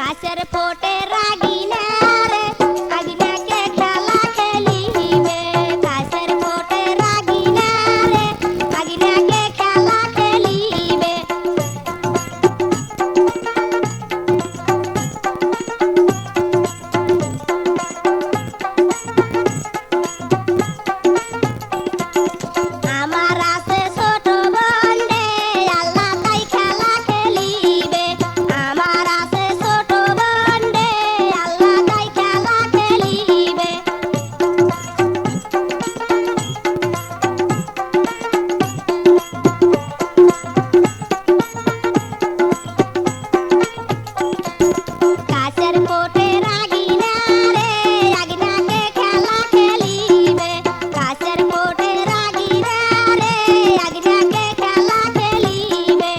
গাছের ফোটে রাগিনা রে আগিনাকে খেলা খেলিবে গাছের ফোটে রাগিনা রে আগিনাকে খেলা খেলিবে আমার আছে ছোট বোন রে আল্লাহ তাই খেলা খেলিবে আমার আছে ছোট বোন রে আল্লাহ তাই খেলা খেলিবে গাছের ফোটে রাগিনা রে আগিনাকে খেলা খেলিবে গাছের ফোটে রাগিনা রে আগিনাকে খেলা খেলিবে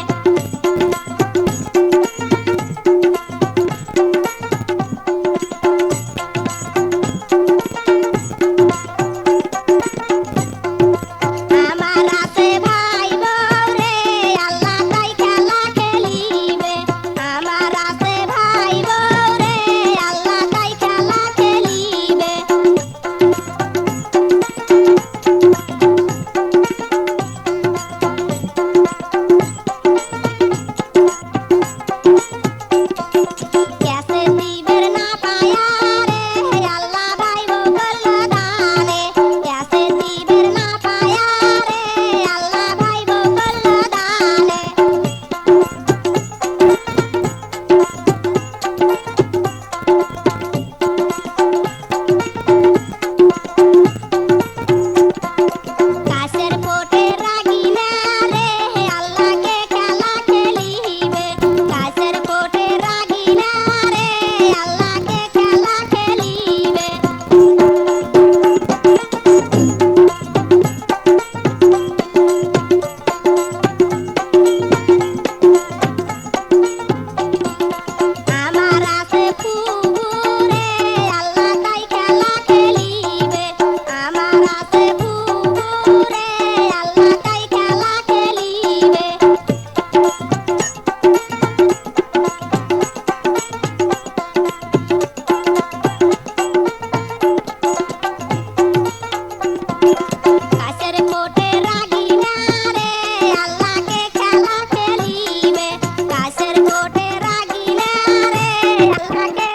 আমার আছে ভাই বউ রে আল্লাহ তাই খেলা খেলিবে আমার আছে ভাই বউ রে আল্লাহ তাই খেলা খেলিবে ক্যাসে দিবের না পায়া রে আল্লাহ ভাই বউ করলো দানে ক্যাসে দিবের না পায়া রে আল্লাহ ভাই বউ করলো দানে গাছের ফোটে রাগিনা রে আল্লাহকে খেলা খেলিবে গাছের ফোটে রাগিনা রে আল্লাহকে খেলা খেলিবে আমার আছে ফুবু রে আল্লাহ তাই খেলা খেলিবে আমার আছে ফুবু রে আল্লাহ তাই খেলা খেলিবে গাছের ফোটে রাগিনা রে আল্লাহকে খেলা খেলিবে গাছের ফোটে রাগিনা রে আল্লাহকে